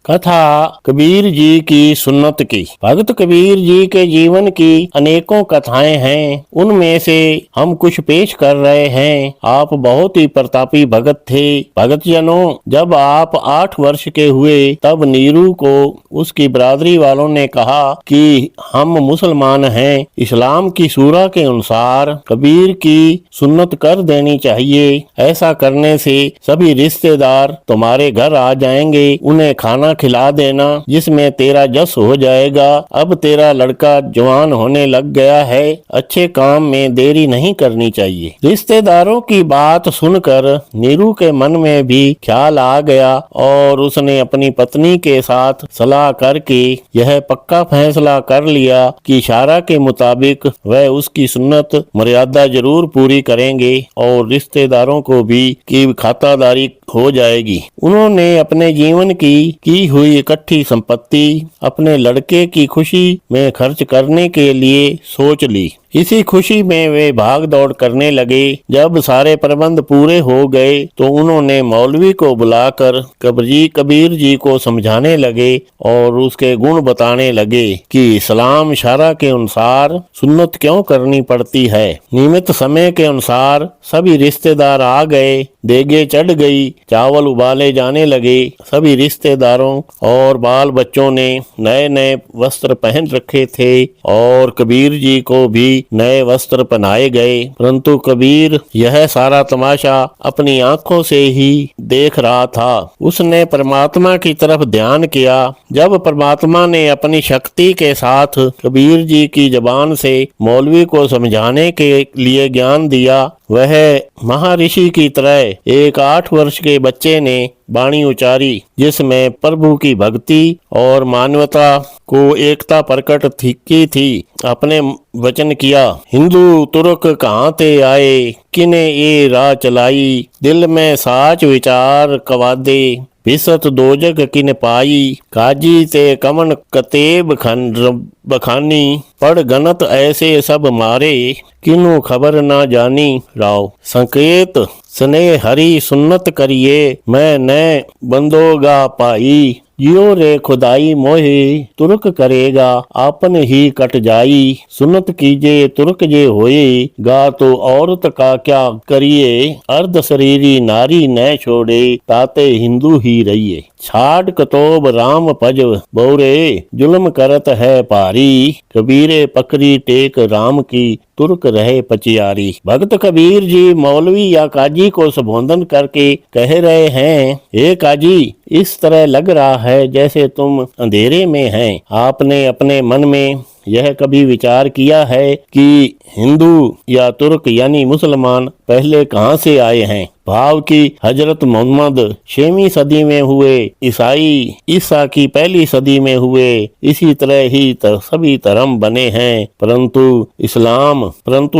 कथा कबीर जी की सुन्नत की। भगत कबीर जी के जीवन की अनेकों कथाएं हैं, उनमें से हम कुछ पेश कर रहे हैं। आप बहुत ही प्रतापी भगत थे। भगत जनों, जब आप 8 वर्ष के हुए तब नीरू को उसकी बरादरी वालों ने कहा कि हम मुसलमान हैं, इस्लाम की सूरा के अनुसार कबीर की सुन्नत कर देनी चाहिए। ऐसा करने से सभी रिश्तेदार तुम्हारे घर आ जाएंगे, उन्हें खाना खिला देना जिसमें तेरा जस हो जाएगा। अब तेरा लड़का जवान होने लग गया है, अच्छे काम में देरी नहीं करनी चाहिए। रिश्तेदारों की बात सुनकर नीरू के मन में भी ख्याल आ गया और उसने अपनी पत्नी के साथ सलाह करके यह पक्का फैसला कर लिया कि शारा के मुताबिक वह उसकी सुन्नत मर्यादा जरूर पूरी करेंगे और रिश्तेदारों को भी की खातादारी हो जाएगी। उन्होंने अपने जीवन की हुई इकट्ठी संपत्ति अपने लड़के की खुशी में खर्च करने के लिए सोच ली। इसी खुशी में वे भाग दौड़ करने लगे। जब सारे प्रबंध पूरे हो गए तो उन्होंने मौलवी को बुलाकर कबीर जी को समझाने लगे और उसके गुण बताने लगे कि इस्लाम शरा के अनुसार सुन्नत क्यों करनी पड़ती है। नियमित समय के अनुसार सभी रिश्तेदार आ गए, देगे चढ़ गई, चावल उबाले जाने लगे। सभी रिश्तेदारों और बाल बच्चों ने नए नए वस्त्र पहन रखे थे और कबीर जी को भी नए वस्त्र पहनाए गए, परंतु कबीर यह सारा तमाशा अपनी आंखों से ही देख रहा था। उसने परमात्मा की तरफ ध्यान किया। जब परमात्मा ने अपनी शक्ति के साथ कबीर जी की जबान से मौलवी को समझाने के लिए ज्ञान दिया, वह महर्षि की तरह एक 8 वर्ष के बच्चे ने वाणी उचारी जिसमें प्रभु की भक्ति और मानवता को एकता प्रकट की थी। अपने वचन किया, हिंदू तुर्क कहाँ ते आए, किने ये राह चलाई, दिल में साच विचार कवादे, बिसत दोजग किन पाई, काजी ते कमन कतेब खन बखानी, पढ़ गणत ऐसे सब मारे, किनु खबर ना जानी राव, संकेत स्नेह हरी सुन्नत करिए, मैं न बंदोगा पाई, जियो रे खुदाई मोहे, तुर्क करेगा आपन ही कट जाई, सुन्नत कीजे तुर्क जे होए, गा तो औरत का क्या करिए, अर्ध शरीरी नारी न छोड़े, ताते हिंदू ही रहिए, छाड़ कतोब राम पज बोरे, जुल्म करत है पारी, कबीरे पकड़ी टेक राम की, तुर्क रहे पचियारी। भक्त कबीर जी मौलवी या काजी को संबोधन करके कह रहे हैं, हे काजी, इस तरह लग रहा है जैसे तुम अंधेरे में हैं। आपने अपने मन में यह कभी विचार किया है कि हिंदू या तुर्क यानी मुसलमान पहले कहाँ से आए हैं? भाव की हजरत मोहम्मद 6वीं सदी में हुए, ईसाई ईसा की 1ली सदी में हुए, इसी तरह ही सभी धर्म बने हैं, परंतु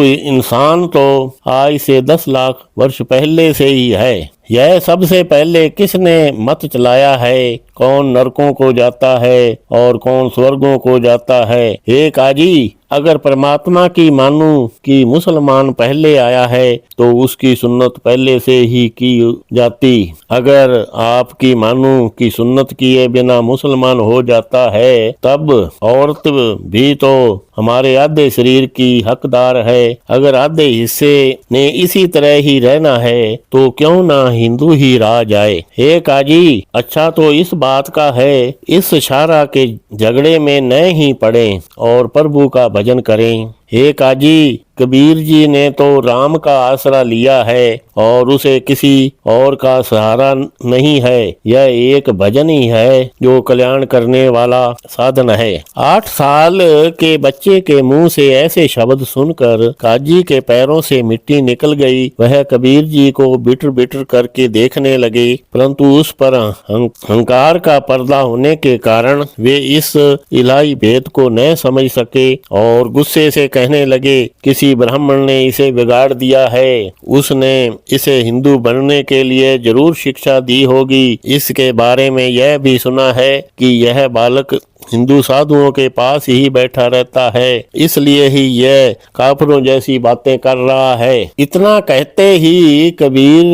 इंसान तो आज से 10 लाख वर्ष पहले से ही है। यह सबसे पहले किसने मत चलाया है? कौन नरकों को जाता है और कौन स्वर्गों को जाता है? हे काजी, अगर परमात्मा की मानूं कि मुसलमान पहले आया है तो उसकी सुन्नत पहले से ही की जाती। अगर आपकी मानूं कि सुन्नत किए बिना मुसलमान हो जाता है, तब औरत भी तो हमारे आधे शरीर की हकदार है। अगर आधे हिस्से ने इसी तरह ही रहना है तो क्यों ना हिंदू ही रह जाए। हे काजी, अच्छा तो इस बात का है, इस शारा के झगड़े में न ही पड़े और प्रभु का भजन करें। हे काजी, कबीर जी ने तो राम का आसरा लिया है और उसे किसी और का सहारा नहीं है। यह एक भजन ही है जो कल्याण करने वाला साधन है। 8 साल के बच्चे के मुंह से ऐसे शब्द सुनकर काजी के पैरों से मिट्टी निकल गई। वह कबीर जी को बिटर बिटर करके देखने लगे, परंतु उस पर अहंकार का पर्दा होने के कारण वे इस इलाही भेद को न समझ सके और गुस्से से कहने लगे, किसी ब्राह्मण ने इसे बिगाड़ दिया है, उसने इसे हिंदू बनने के लिए जरूर शिक्षा दी होगी। इसके बारे में यह भी सुना है कि यह बालक हिंदू साधुओं के पास ही बैठा रहता है, इसलिए ही यह काफिरों जैसी बातें कर रहा है। इतना कहते ही कबीर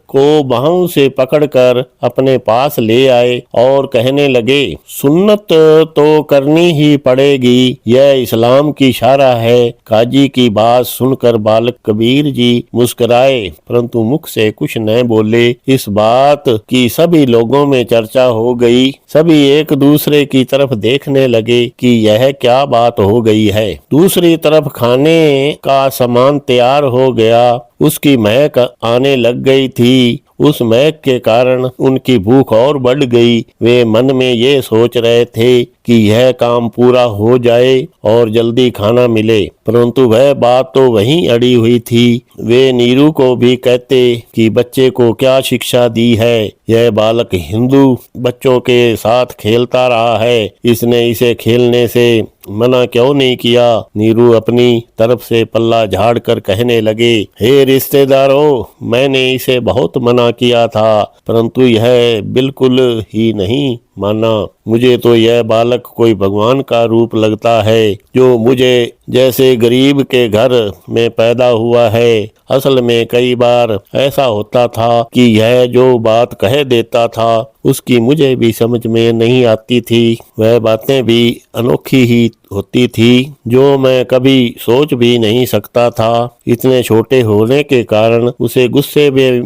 को बाहों से पकड़कर अपने पास ले आए और कहने लगे, सुन्नत तो करनी ही पड़ेगी, यह इस्लाम की शारा है। काजी की बात सुनकर बालक कबीर जी मुस्कुराए, परंतु मुख से कुछ न बोले। इस बात की सभी लोगों में चर्चा हो गई। सभी एक दूसरे की तरफ देखने लगे कि यह क्या बात हो गई है। दूसरी तरफ खाने का सामान तैयार हो गया, उसकी महक आने लग गई थी। उस महक के कारण उनकी भूख और बढ़ गई। वे मन में ये सोच रहे थे कि यह काम पूरा हो जाए और जल्दी खाना मिले, परंतु वह बात तो वहीं अड़ी हुई थी। वे नीरू को भी कहते कि बच्चे को क्या शिक्षा दी है, यह बालक हिंदू बच्चों के साथ खेलता रहा है, इसने इसे खेलने से मना क्यों नहीं किया। नीरू अपनी तरफ से पल्ला झाड़ कर कहने लगे, हे रिश्तेदारों, मैंने इसे बहुत मना किया था, परंतु यह बिल्कुल ही नहीं माना। मुझे तो यह बालक कोई भगवान का रूप लगता है, जो मुझे जैसे गरीब के घर में पैदा हुआ है। असल में कई बार ऐसा होता था कि यह जो बात कह देता था, उसकी मुझे भी समझ में नहीं आती थी। वह बातें भी अनोखी ही होती थी, जो मैं कभी सोच भी नहीं सकता था। इतने छोटे होने के कारण उसे गुस्से में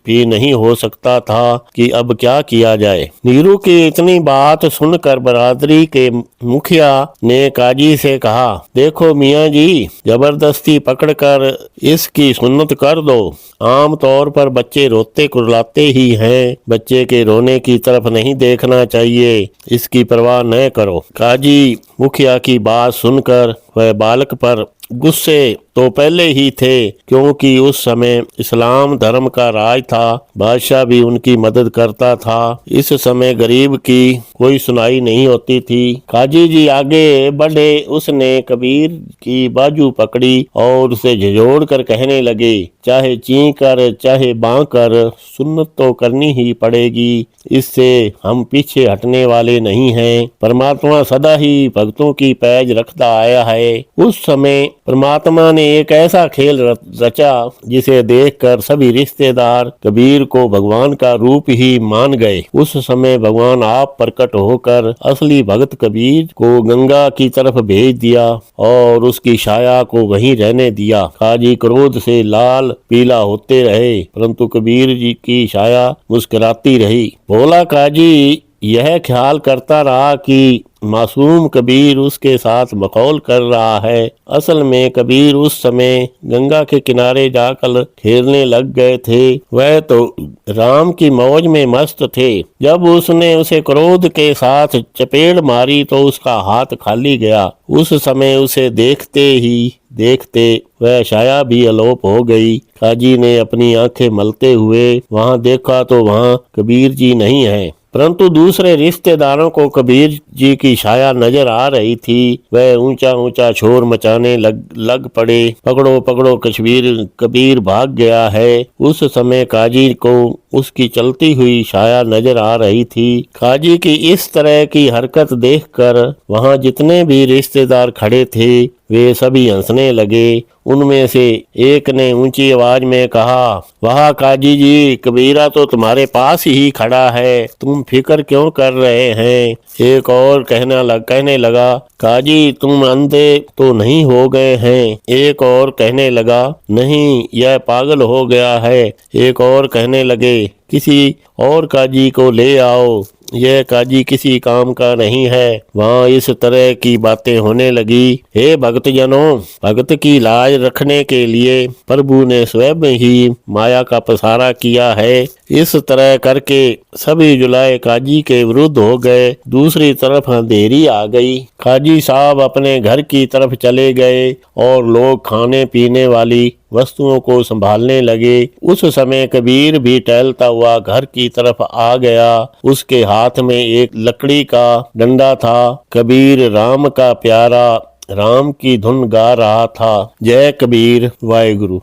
भी नहीं हो सकता था कि अब क्या किया जाए। नीरू की इतनी बात सुनकर बरादरी के मुखिया ने काजी से कहा, देखो मियाँ जी, जबरदस्ती पकड़कर इसकी सुन्नत कर दो। आम तौर पर बच्चे रोते कुर्लाते ही हैं, बच्चे के रोने की तरफ नहीं देखना चाहिए, इसकी परवाह न करो। काजी मुखिया की बात सुनकर वह बालक पर गुस्से तो पहले ही थे, क्योंकि उस समय इस्लाम धर्म का राज था, बादशाह भी उनकी मदद करता था। इस समय गरीब की कोई सुनाई नहीं होती थी। काजी जी आगे बढ़े, उसने कबीर की बाजू पकड़ी और उसे झिझोड़ कर कहने लगे, चाहे ची कर चाहे बां कर, सुन्नत तो करनी ही पड़ेगी, इससे हम पीछे हटने वाले नहीं हैं। परमात्मा सदा ही भक्तों की पैज रखता आया है। उस समय परमात्मा ने एक ऐसा खेल रचा जिसे देखकर सभी रिश्तेदार कबीर को भगवान का रूप ही मान गए। उस समय भगवान आप प्रकट होकर असली भक्त कबीर को गंगा की तरफ भेज दिया और उसकी छाया को वहीं रहने दिया। काजी क्रोध से लाल पीला होते रहे, परंतु कबीर जी की छाया मुस्कुराती रही। भोला काजी यह ख्याल करता रहा कि मासूम कबीर उसके साथ मखौल कर रहा है। असल में कबीर उस समय गंगा के किनारे जाकर खेलने लग गए थे। वह तो राम की मौज में मस्त थे। जब उसने उसे क्रोध के साथ चपेट मारी तो उसका हाथ खाली गया। उस समय उसे देखते वह छाया भी अलोप हो गई। काजी ने अपनी आंखें मलते हुए वहां देखा तो वहां कबीर जी नहीं है, परंतु दूसरे रिश्तेदारों को कबीर जी की छाया नजर आ रही थी। वह ऊंचा ऊंचा शोर मचाने लग पड़े, पकड़ो पकड़ो कबीर भाग गया है। उस समय काजी को उसकी चलती हुई छाया नजर आ रही थी। काजी की इस तरह की हरकत देखकर वहां जितने भी रिश्तेदार खड़े थे वे सभी हंसने लगे। उनमें से एक ने ऊंची आवाज में कहा, वाह काजी जी, कबीरा तो तुम्हारे पास ही खड़ा है, तुम फिक्र क्यों कर रहे हैं। एक और कहने लगा, काजी तुम अंधे तो नहीं हो गए हैं। एक और कहने लगा, नहीं यह पागल हो गया है। एक और कहने लगे, किसी और काजी को ले आओ, यह काजी किसी काम का नहीं है। वहाँ इस तरह की बातें होने लगी। हे भक्तजनों, भक्त की लाज रखने के लिए प्रभु ने स्वयं ही माया का पसारा किया है। इस तरह करके सभी जुलाए काजी के विरुद्ध हो गए। दूसरी तरफ अंधेरी आ गई। काजी साहब अपने घर की तरफ चले गए और लोग खाने पीने वाली वस्तुओं को संभालने लगे। उस समय कबीर भी टहलता हुआ घर की तरफ आ गया। उसके हाथ में एक लकड़ी का डंडा था। कबीर राम का प्यारा राम की धुन गा रहा था। जय कबीर, वाहेगुरु।